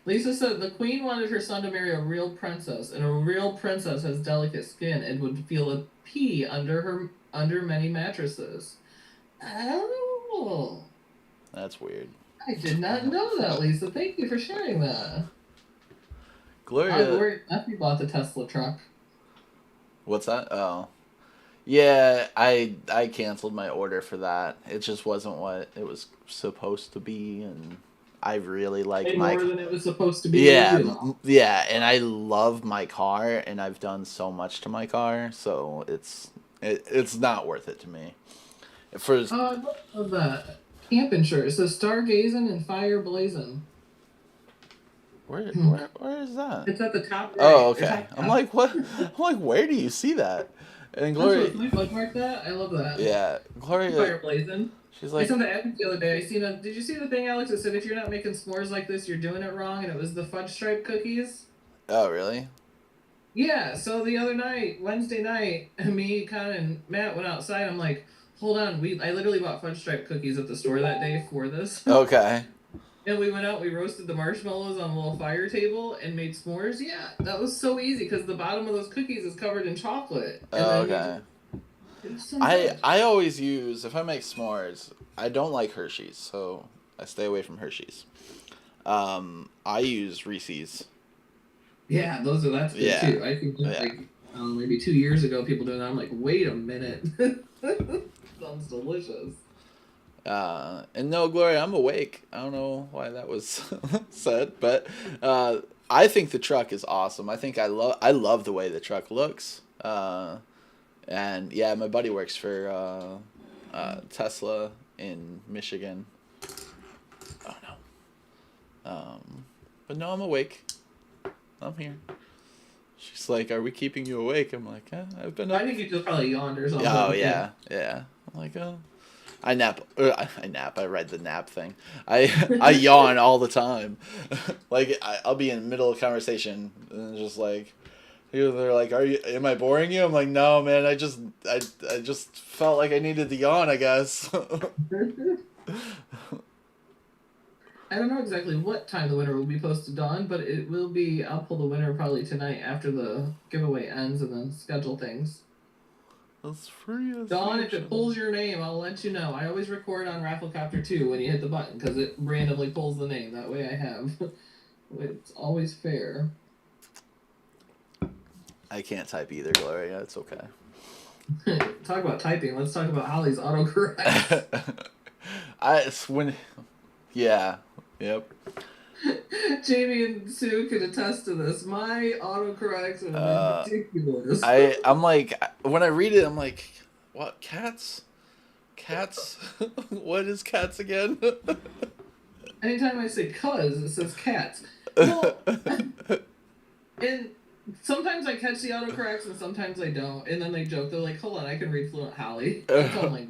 A: Lisa said the queen wanted her son to marry a real princess, and a real princess has delicate skin and would feel a pea under many mattresses. Oh,
B: That's weird.
A: I did not know that, Lisa. Thank you for sharing that.
B: Gloria.
A: Gloria Matthew bought the Tesla truck.
B: What's that? Oh. Yeah, I canceled my order for that. It just wasn't what it was supposed to be, and I really like
A: Way
B: my
A: more than it was supposed to be.
B: yeah,
A: You know.
B: yeah, and I love my car, and I've done so much to my car, so it's not worth it to me. For
A: I love that camping shirt. It says stargazing and fire blazing.
B: where is that?
A: It's at the top right.
B: Oh, okay. I'm like, what? I'm like, where do you see that? And Gloria,
A: That's what, can we bookmark that? I love that.
B: yeah, Gloria,
A: Fire blazing.
B: she's
A: I
B: like,
A: saw the ad the other day. Did you see the thing, Alex? That said if you're not making s'mores like this, you're doing it wrong, and it was the fudge stripe cookies.
B: oh, really?
A: Yeah. So the other night, Wednesday night, me, Con, and Matt went outside. I'm like, hold on. I literally bought fudge stripe cookies at the store that day for this.
B: Okay.
A: And we went out, we roasted the marshmallows on a little fire table and made s'mores. Yeah, that was so easy because the bottom of those cookies is covered in chocolate. And
B: Oh,
A: then
B: okay.
A: so
B: I always use, if I make s'mores, I don't like Hershey's, so I stay away from Hershey's. I use Reese's.
A: yeah, that's good
B: Yeah.
A: too. I think like maybe 2 years ago, people doing that. I'm like, wait a minute, sounds delicious.
B: And no, Gloria, I'm awake. I don't know why that was said, but I think the truck is awesome. I love the way the truck looks. And yeah, my buddy works for Tesla in Michigan. Oh no. But no, I'm awake. I'm here. She's like, "Are we keeping you awake?" I'm like, "I've been up."
A: I think you just probably yawned or something.
B: Oh yeah, yeah. I'm like, oh. I nap. I nap. I read the nap thing. I yawn all the time. Like I'll be in the middle of a conversation and just like, they're like, Am I boring you?" I'm like, "No, man. I just felt like I needed to yawn. I guess."
A: I don't know exactly what time the winner will be posted on, but it will be. I'll pull the winner probably tonight after the giveaway ends, and then schedule things.
B: That's free.
A: Dawn, if it pulls your name, I'll let you know. I always record on Rafflecopter 2 when you hit the button because it randomly pulls the name. That way I have. It's always fair.
B: I can't type either, Gloria. It's okay.
A: Talk about typing. Let's talk about Holly's autocorrect.
B: Yeah. Yep.
A: Jamie and Sue could attest to this. My autocorrects are ridiculous.
B: I'm like, when I read it, I'm like, what, cats? What is cats again?
A: Anytime I say cuz, it says cats. Well, and sometimes I catch the autocorrects and sometimes I don't. And then they joke, they're like, hold on, I can read fluent Holly. That's all my...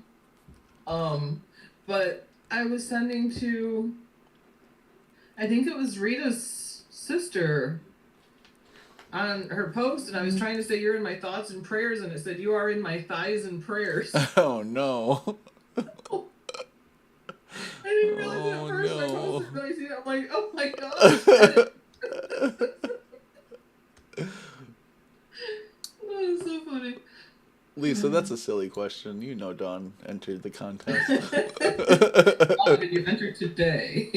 A: But I was sending to... I think it was Rita's sister on her post, and I was trying to say you're in my thoughts and prayers, and it said you are in my thighs and prayers.
B: Oh no.
A: I didn't realize it at first.
B: No.
A: I posted it, I see it, I'm like, oh my god. That is so funny.
B: Lisa, that's a silly question. You know Dawn entered the contest.
A: Oh, did you enter today?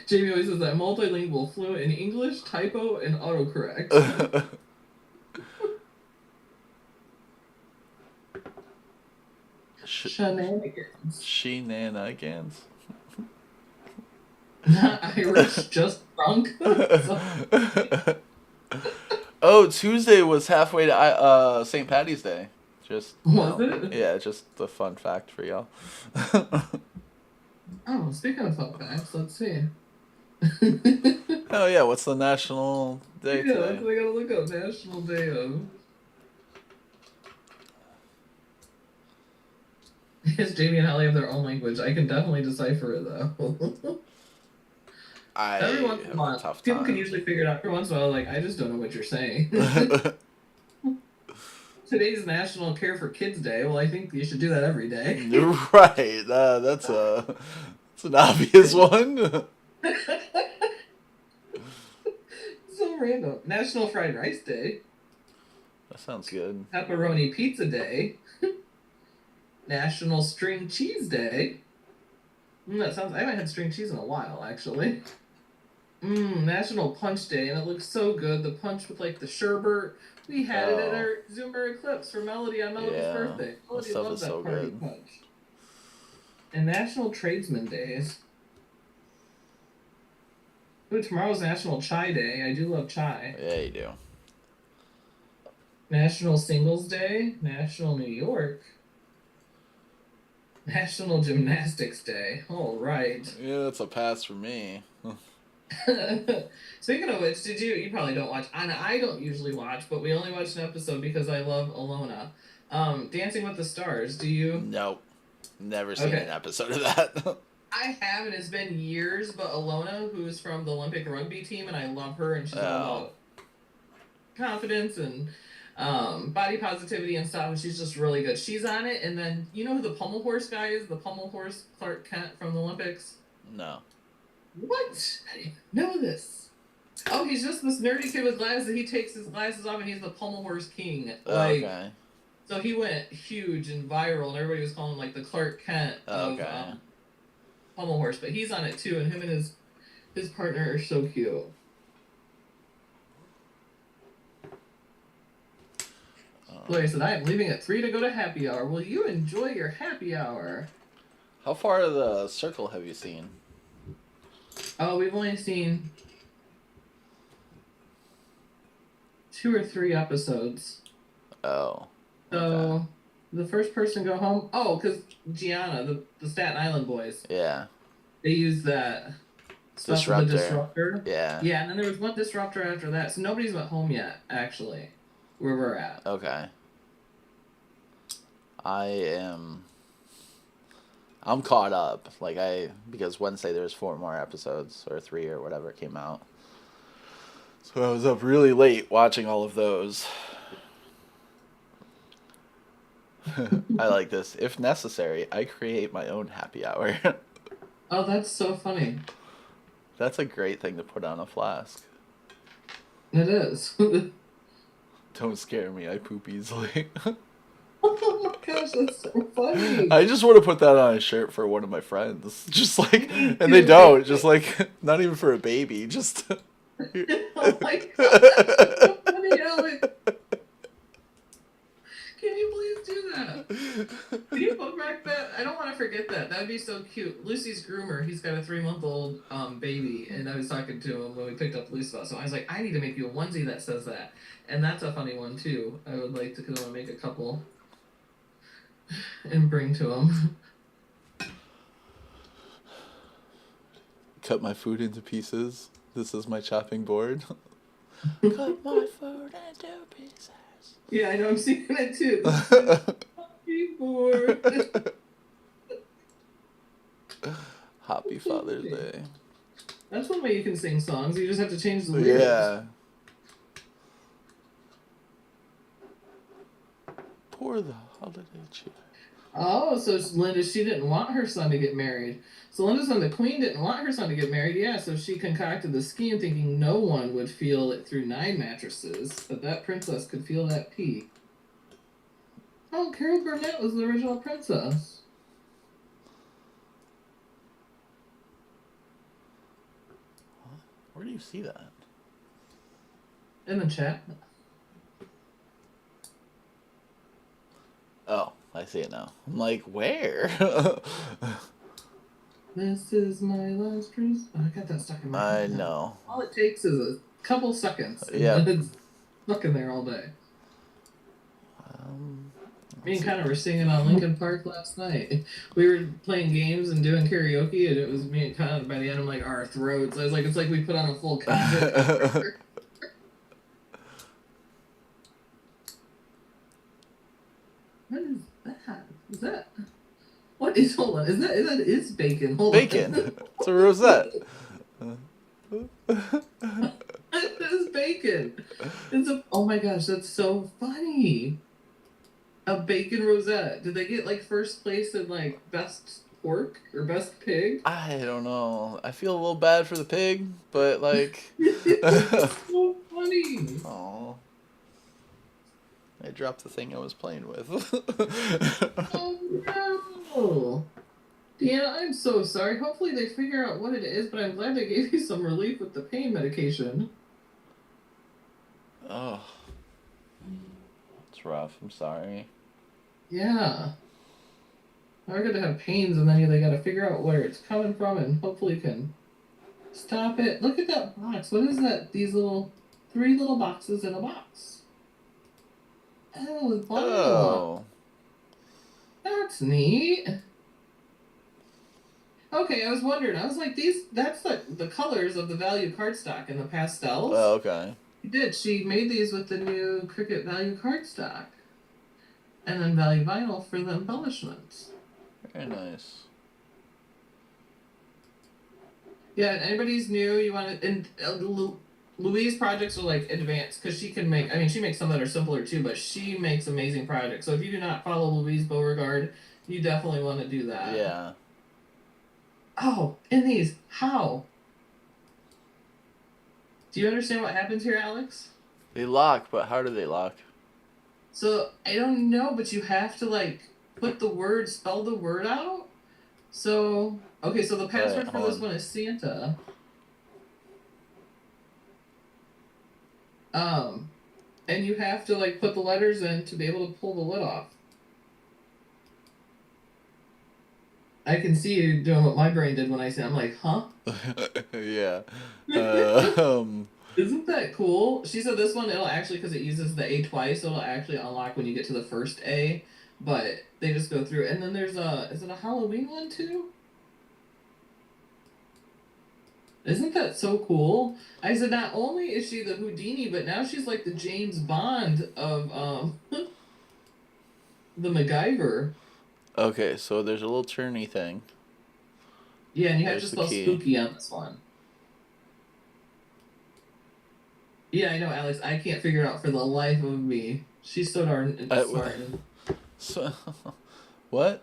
A: Jamie always says that multilingual, fluent in English, typo, and autocorrect. Shenanigans.
B: Shenanigans.
A: Not Irish, just drunk. So,
B: Oh, Tuesday was halfway to St. Patty's Day. Just
A: was it?
B: yeah, just a fun fact for y'all.
A: Oh, speaking of fun facts, let's see.
B: Oh yeah, what's the national day
A: Yeah, that's
B: today?
A: what I gotta look up. National Day of. Yes, Jamie and Holly have their own language. I can definitely decipher it though. Every
B: I
A: once in a
B: have a
A: while,
B: tough
A: people can
B: time.
A: usually figure it out. Every once in a while, like I just don't know what you're saying. Today's National Care for Kids Day. Well, I think you should do that every day.
B: Right. That's an obvious one.
A: So random. National Fried Rice Day.
B: That sounds good.
A: Pepperoni Pizza Day. National String Cheese Day. That sounds. I haven't had string cheese in a while, actually. National Punch Day, and it looks so good. The punch with like the sherbet. We had it at
B: Oh,
A: our Zoomer Eclipse for Melody on Melody's
B: yeah.
A: birthday.
B: That
A: Melody
B: stuff
A: loves
B: is so
A: that party
B: good.
A: punch. And National Tradesman Days. Ooh, tomorrow's National Chai Day. I do love chai.
B: Yeah, you do.
A: National Singles Day. National New York. National Gymnastics Day. All right.
B: Yeah, that's a pass for me.
A: Speaking of which, you probably don't watch, and I don't usually watch, but we only watched an episode because I love Alona. Dancing with the Stars. Do you?
B: Nope. Never seen
A: Okay.
B: an episode of that.
A: I have, and it's been years, but Alona, who's from the Olympic rugby team, and I love her, and she's all
B: Oh.
A: about confidence and body positivity and stuff, and she's just really good. She's on it, and then you know who the pommel horse guy is? The pommel horse Clark Kent from the Olympics?
B: No.
A: What? I didn't know this. Oh, he's just this nerdy kid with glasses. He takes his glasses off and he's the pommel horse king. Like,
B: Okay.
A: so he went huge and viral, and everybody was calling him like the Clark Kent of
B: Okay.
A: pommel horse. But he's on it too, and him and his partner are so cute. Like I said, I am leaving at 3 to go to happy hour. Will you enjoy your happy hour?
B: How far of the circle have you seen?
A: Oh, we've only seen 2 or 3 episodes.
B: Oh.
A: So
B: Okay.
A: the first person go home. Oh, because Gianna, the Staten Island boys,
B: Yeah.
A: they use that stuff with the disruptor.
B: Yeah.
A: Yeah, and then there was one disruptor after that. So nobody's went home yet, actually, where we're at.
B: Okay. I'm caught up. Because Wednesday there was 4 more episodes or 3 or whatever came out. So I was up really late watching all of those. I like this. If necessary, I create my own happy hour.
A: Oh, that's so funny.
B: That's a great thing to put on a flask.
A: It is.
B: Don't scare me. I poop easily.
A: Oh my gosh, that's so funny.
B: I just want to put that on a shirt for one of my friends. Just like,
A: Me
B: and they
A: too.
B: don't. Just like, not even for a baby. Just.
A: Oh my god, that's so funny, Alex. Can you please do that? Can you bookmark that? I don't want to forget that. That'd be so cute. Lucy's groomer, he's got a 3-month-old baby, and I was talking to him when we picked up Lucy. So I was like, I need to make you a onesie that says that. And that's a funny one, too. I would like to, because I want to make a couple and bring to him.
B: Cut my food into pieces. This is my chopping board. Cut my food into pieces.
A: Yeah, I know, I'm seeing it too. Keyboard.
B: Happy Father's Day.
A: That's one way you can sing songs. You just have to change the lyrics.
B: Yeah. Pour the holiday cheer.
A: Oh, so Linda, she didn't want her son to get married. So Linda's son, the queen, didn't want her son to get married. Yeah, so she concocted the scheme thinking no one would feel it through 9 mattresses, but that princess could feel that pee. Oh, Carol Burnett was the original princess.
B: Where do you see that?
A: In the chat.
B: Oh, I see it now. I'm like, where?
A: This is my last truth. Oh, I got that stuck in my
B: I
A: head now.
B: know.
A: All it takes is a couple seconds, and
B: Yeah.
A: then it's stuck in there all day. Me and Connor were singing on Lincoln Park last night. We were playing games and doing karaoke, and it was me and Connor. By the end, I'm like, our throats. I was like, it's like we put on a full concert. What is that? Is that? What is? Hold on. That is bacon? Hold
B: Bacon.
A: on.
B: It's a rosette.
A: It is bacon. It's a. Oh my gosh, that's so funny. A bacon rosette. Did they get like first place in like best pork or best pig?
B: I don't know. I feel a little bad for the pig, but like.
A: It's so funny.
B: Oh. I dropped the thing I was playing with.
A: Oh no. Deanna, I'm so sorry. Hopefully they figure out what it is, but I'm glad they gave you some relief with the pain medication.
B: Oh. It's rough. I'm sorry.
A: Yeah. They're going to have pains, and then they got to figure out where it's coming from and hopefully can stop it. Look at that box. What is that? These three little boxes in a box. Oh, it's bottle.
B: Oh.
A: That's neat. Okay, I was wondering. I was like, that's the colors of the value cardstock and the pastels.
B: Oh, okay.
A: She did. She made these with the new Cricut value cardstock. And then value vinyl for the embellishments.
B: Very nice.
A: Yeah, and anybody's new, you want to, and Louise projects are like advanced because she can make, I mean, she makes some that are simpler too, but she makes amazing projects. So if you do not follow Louise Beauregard, you definitely want to do that.
B: Yeah.
A: Oh, in these, how? Do you understand what happens here, Alex?
B: They lock, but how do they lock?
A: So I don't know, but you have to like spell the word out. So okay, so the password for this one is Santa. And you have to like put the letters in to be able to pull the lid off. I can see you doing what my brain did when I said, I'm like, huh?
B: Yeah.
A: Isn't that cool? She said this one, it'll actually, because it uses the A twice, it'll actually unlock when you get to the first A, but they just go through. And then there's is it a Halloween one too? Isn't that so cool? I said, not only is she the Houdini, but now she's like the James Bond of, the MacGyver.
B: Okay, so there's a little turny thing.
A: Yeah, and you have to spell spooky on this one. Yeah, I know, Alex. I can't figure it out for the life of me. She's so darn smart.
B: So, what?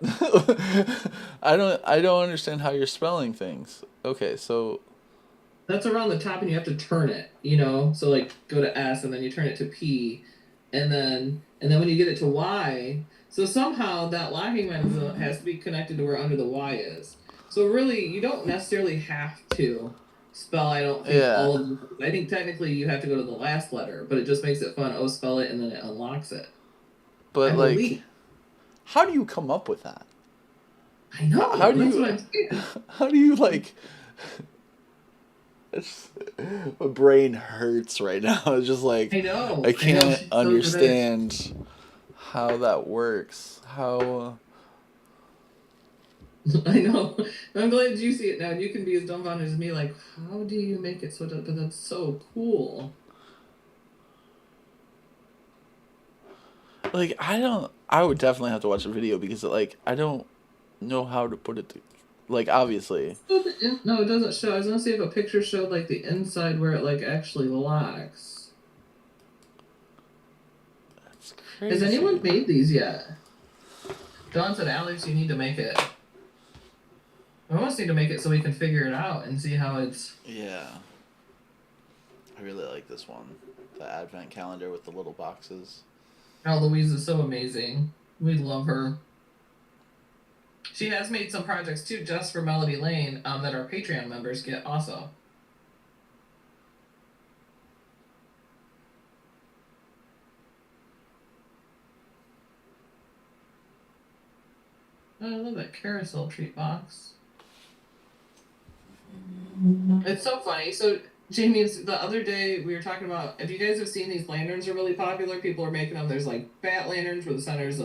B: I don't understand how you're spelling things. Okay, so
A: that's around the top, and you have to turn it. You know, so like go to S, and then you turn it to P, and then when you get it to Y, so somehow that locking mechanism has to be connected to where under the Y is. So really, you don't necessarily have to spell, I don't think, all of them. I think technically you have to go to the last letter, but it just makes it fun. Oh, spell it, and then it unlocks it.
B: But how do you come up with that?
A: I know.
B: How do
A: that's
B: you?
A: What I'm saying.
B: How do you like? My brain hurts right now. It's just like
A: I know.
B: I can't understand how that works. How.
A: I know. I'm glad you see it now. You can be as dumbfounded as me. Like, how do you make it so? But that's so cool.
B: Like I would definitely have to watch a video because like I don't know how to put it. Like obviously.
A: No, it doesn't show. I was gonna see if a picture showed like the inside where it like actually locks.
B: That's crazy.
A: Has anyone made these yet? Dawn said, Alex, you need to make it. I almost need to make it so we can figure it out and see how it's...
B: Yeah. I really like this one. The advent calendar with the little boxes.
A: Oh, Louise is so amazing. We love her. She has made some projects too just for Melody Lane that our Patreon members get also. Oh, I love that carousel treat box. It's so funny. So, Jamie, the other day we were talking about, if you guys have seen these lanterns are really popular, people are making them. There's like bat lanterns where the center's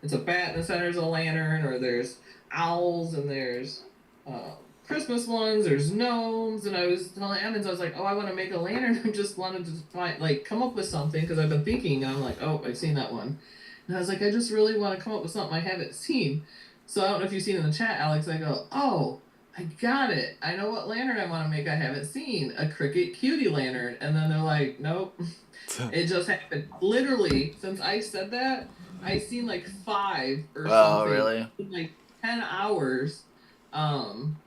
A: it's a bat and the center's a lantern, or there's owls and there's uh, Christmas ones, there's gnomes. And I was telling Evans, I was like, oh, I want to make a lantern. I just wanted to find, like, come up with something because I've been thinking, and I'm like, oh, I've seen that one. And I was like, I just really want to come up with something I haven't seen. So I don't know if you've seen in the chat, Alex. I go, oh, I got it. I know what lantern I want to make. I haven't seen a Cricut Cutie lantern. And then they're like, nope, it just happened. Literally, since I said that, I seen like 5 or
B: Oh,
A: something
B: really?
A: in like 10 hours. Um,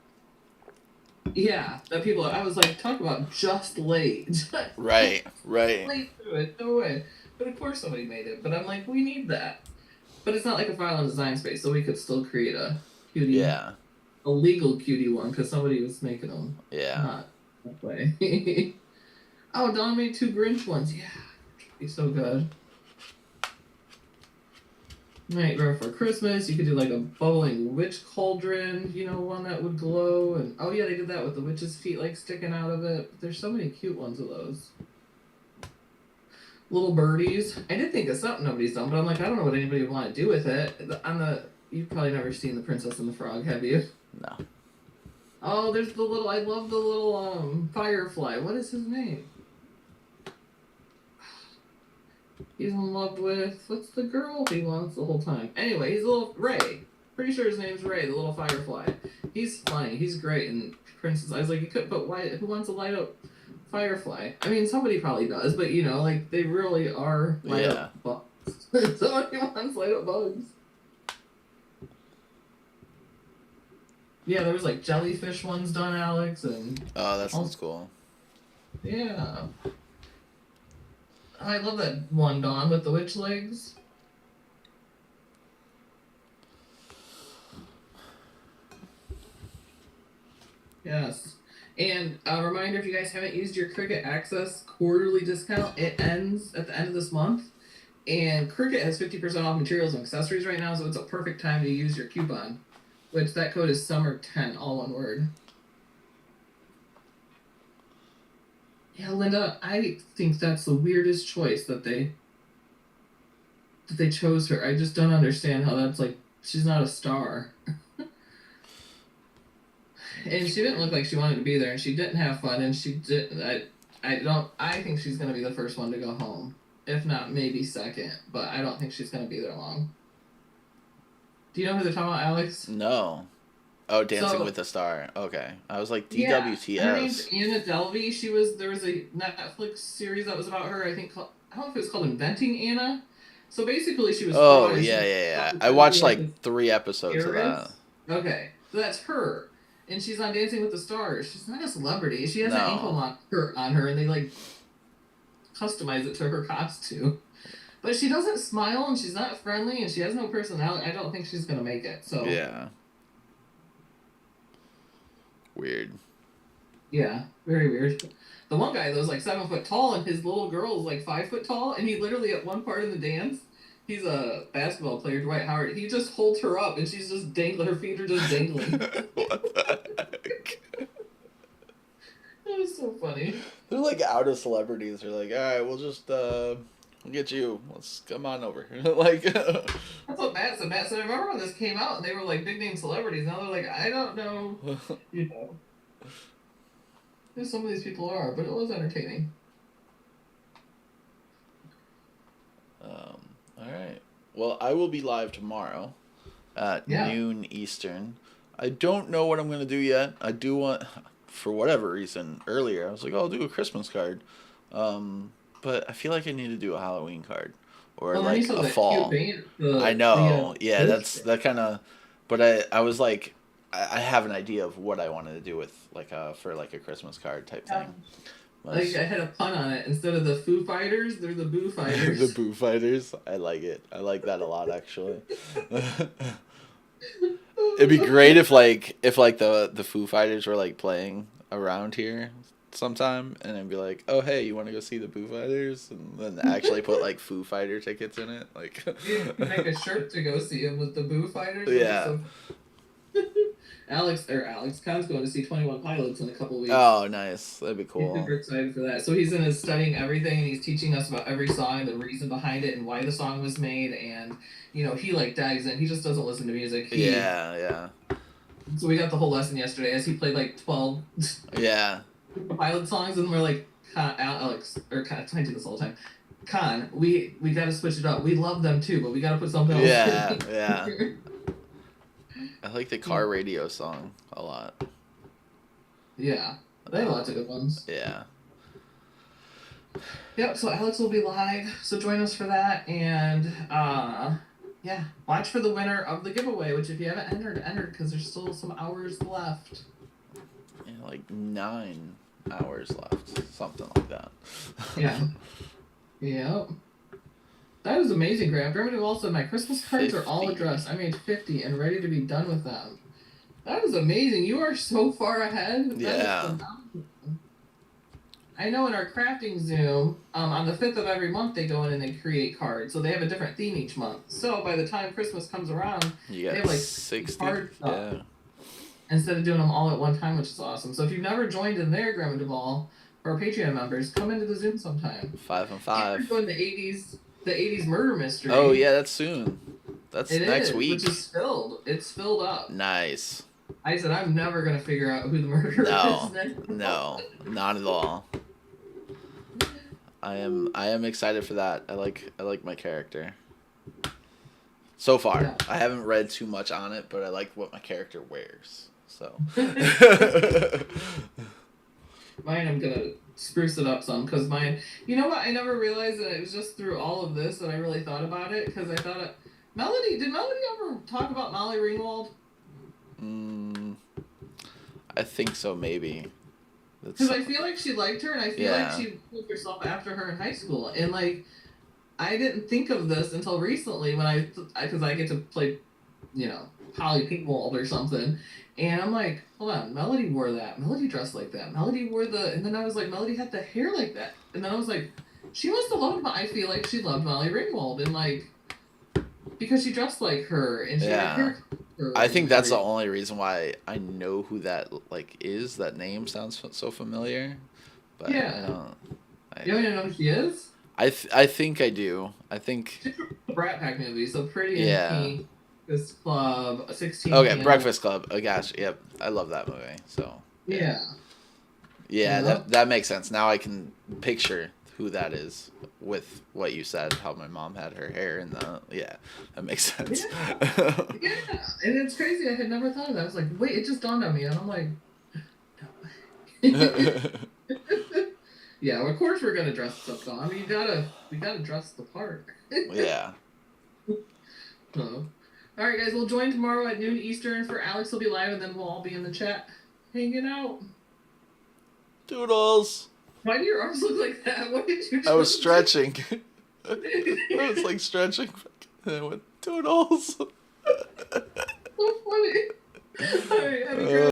A: yeah, that people. I was like, talk about just late,
B: Right, right.
A: late to it. No way. But of course somebody made it. But I'm like, we need that. But it's not like a file and design space, so we could still create a cutie,
B: Yeah,
A: a legal cutie one, because somebody was making them
B: yeah.
A: not that way. Oh, Don made 2 Grinch ones. Yeah, be so good. Nightmare for Christmas. You could do like a bubbling witch cauldron, one that would glow. And oh yeah, they did that with the witch's feet like sticking out of it. There's so many cute ones of those. Little birdies. I did think of something nobody's done, but I'm like, I don't know what anybody would want to do with it. You've probably never seen The Princess and the Frog, have you?
B: No.
A: Oh, there's I love the little firefly. What is his name? He's in love with, what's the girl he wants the whole time? Anyway, he's a little Ray. Pretty sure his name's Ray, the little firefly. He's funny. He's great. And Princess, I was like, you could, but why? Who wants to light up firefly? I mean, somebody probably does, but like they really are light up bugs. Somebody wants light up bugs. Yeah, there was like jellyfish ones done, Alex, and
B: Oh, that sounds cool.
A: yeah. I love that one, Dawn, with the witch legs. Yes. And a reminder, if you guys haven't used your Cricut Access quarterly discount, it ends at the end of this month. And Cricut has 50% off materials and accessories right now, so it's a perfect time to use your coupon, which that code is SUMMER10, all one word. Yeah, Linda, I think that's the weirdest choice that they chose her. I just don't understand how that's like, she's not a star. And she didn't look like she wanted to be there, and she didn't have fun, and she didn't. I think she's gonna be the first one to go home, if not maybe second, but I don't think she's gonna be there long. Do you know who they're talking about, Alex?
B: No. Oh, Dancing with the Star. Okay. I was like,
A: Yeah,
B: DWTS.
A: her name's Anna Delvey. There was a Netflix series that was about her. I think I don't know if it was called Inventing Anna. So basically, she was.
B: Oh, yeah. I watched like 3 episodes of that.
A: Okay, so that's her. And she's on Dancing with the Stars. She's not a celebrity. She has an ankle monitor on her, and they like customize it to her costume. But she doesn't smile, and she's not friendly, and she has no personality. I don't think she's gonna make it. So
B: yeah, weird.
A: Yeah, very weird. The one guy that was like 7 foot tall, and his little girl is like 5 foot tall, and he literally at one part in the dance. He's a basketball player, Dwight Howard. He just holds her up, and she's just dangling. Her feet are just dangling.
B: What the heck?
A: That was so funny.
B: They're like out of celebrities. They're like, all right, we'll just we'll get you. Let's come on over. Like
A: that's what Matt said. Matt said, I remember when this came out, and they were like big name celebrities. Now they're like, I don't know, who some of these people are, but it was entertaining.
B: All right. Well, I will be live tomorrow at noon Eastern. I don't know what I'm going to do yet. I do want, for whatever reason, earlier, I was like, oh, I'll do a Christmas card. But I feel like I need to do a Halloween card. Or like a fall. I know. Yeah, that kind of... But I was like, I have an idea of what I wanted to do with, like, for like a Christmas card type thing.
A: Like I had a pun on it. Instead of the Foo Fighters, they're the Boo Fighters.
B: The Boo Fighters. I like it. I like that a lot, actually. It'd be great if the Foo Fighters were like playing around here. sometime and then be like, oh hey, you want to go see the Foo Fighters, and then actually put like Foo Fighter tickets in it, like.
A: You can make a shirt to go see him with the Boo Fighters.
B: Yeah.
A: Alex Khan's going to see 21 Pilots in a couple weeks.
B: Oh, nice. That'd be
A: He's
B: cool.
A: super excited for that. So he's in his studying everything, and he's teaching us about every song, the reason behind it, and why the song was made. And he like dives in. He just doesn't listen to music.
B: Yeah.
A: So we got the whole lesson yesterday as he played like 12
B: Yeah.
A: Pilot songs, and we're like, Alex, or Khan, I do this all the time. Khan, we got to switch it up. We love them too, but we got to put something else.
B: Yeah. I like the car radio song a lot.
A: Yeah, they have lots of good ones.
B: Yeah.
A: Yep, so Alex will be live, so join us for that, and watch for the winner of the giveaway, which if you haven't entered, because there's still some hours left.
B: Yeah, like 9 hours left, something like that.
A: Yeah. Yep. That is amazing, Graham. Graham also said my Christmas cards are all addressed. I made 50 and ready to be done with them. That is amazing. You are so far ahead.
B: Yeah.
A: I know in our crafting Zoom, on the 5th of every month, they go in and they create cards. So they have a different theme each month. So by the time Christmas comes around,
B: they
A: have like
B: 60
A: cards up.
B: Yeah.
A: Instead of doing them all at one time, which is awesome. So if you've never joined in there, Graham and Duvall, for our Patreon members, come into the Zoom sometime.
B: 5 and 5.
A: We're doing the 80s murder mystery.
B: Oh yeah, that's soon. That's
A: it
B: next
A: is,
B: week.
A: Which is filled. It's filled up.
B: Nice.
A: I said I'm never gonna figure out who the murderer is next.
B: No, not at all. I am excited for that. I like my character. So far,
A: Yeah.
B: I haven't read too much on it, but I like what my character wears. So.
A: Mine, I'm gonna spruce it up some, because mine. You know what? I never realized that it was just through all of this that I really thought about it, because I thought Melody. Did Melody ever talk about Molly Ringwald?
B: I think so, maybe.
A: Because I feel like she liked her, and I feel like she took herself after her in high school, and like I didn't think of this until recently when because I get to play, Polly Pinkmold or something, and I'm like, hold on, Melody wore that, Melody dressed like that, Melody wore and then I was like, Melody had the hair like that, and then I was like, she must have loved. I feel like she loved Molly Ringwald, and like because she dressed like her, and she had hair.
B: I think that's the only reason why I know who that is. That name sounds so familiar, but
A: yeah.
B: I don't.
A: You don't even know who she is?
B: I think I do. I think.
A: She's from the Brat Pack movie, so Pretty and Pink, this club, 16.
B: Okay, Breakfast Club. Oh gosh, yep, I love that movie. So.
A: Yeah.
B: Yeah, that makes sense. Now I can picture who that is with what you said, how my mom had her hair in that makes sense.
A: Yeah, and it's crazy. I had never thought of that. I was like, wait, it just dawned on me, and I'm like, no. Yeah, of course we're gonna dress this up, though. I mean, we gotta dress the part.
B: Yeah.
A: So, all right, guys, we'll join tomorrow at noon Eastern for Alex will be live, and then we'll all be in the chat hanging out.
B: Doodles.
A: Why do your arms look like that? What did you do?
B: I was stretching. I was like stretching, and I went, Doodles.
A: So funny. All right, have a great